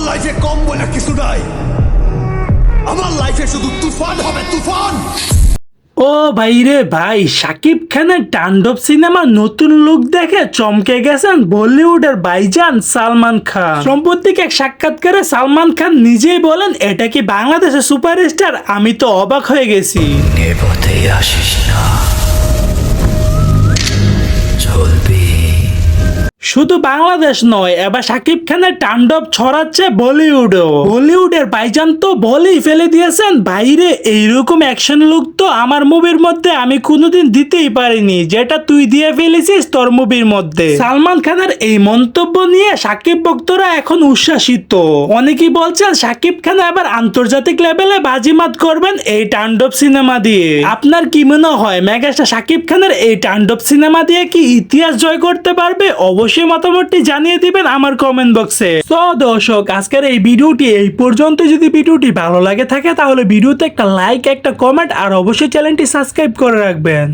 আমার লাইফে কম বলে কিছু নাই, আমার লাইফে শুধু তুফান হবে, তুফান। ও ভাই রে ভাই, শাকিব খানের তাণ্ডব সিনেমা নতুন লুক দেখে চমকে গেছেন বলিউডের ভাইজান সালমান খান। সম্প্রতি এক সাক্ষাৎকারে সালমান খান নিজেই বলেন, এটা কি বাংলাদেশের সুপারস্টার? আমি তো অবাক হয়ে গেছি। নেপথ্যে আসিস না, চলবি। শুধু বাংলাদেশ নয়, এবার শাকিব খানের তাণ্ডব ছড়াচ্ছে বলিউডও। বলিউডের ভাইজান তো বলেই ফেলে দিয়েছেন, বাইরে এইরকম অ্যাকশন লুক তো আমার মুভির মধ্যে আমি কোনোদিন দিতেই পারিনি, যেটা তুই দিয়ে ফেলেছিস তোর মুভির মধ্যে। সালমান খানের এই মন্তব্য নিয়ে শাকিব ভক্তরা এখন উচ্ছ্বাসিত। অনেকেই বলছেন শাকিব খান এবার আন্তর্জাতিক লেভেলে বাজিমাত করবেন এই তাণ্ডব সিনেমা দিয়ে। আপনার কি মনে হয়, মেগাস্টার শাকিব খানের এই তাণ্ডব সিনেমা দিয়ে কি ইতিহাস জয় করতে পারবে? অবশ্যই মতামতটি জানিয়ে দিবেন আমার কমেন্ট বক্সে। তো দর্শক, আজকের এই ভিডিওটি এই পর্যন্ত। যদি ভিডিওটি ভালো লাগে থাকে তাহলে ভিডিওতে একটা লাইক, একটা কমেন্ট আর অবশ্যই চ্যানেলটি সাবস্ক্রাইব করে রাখবেন।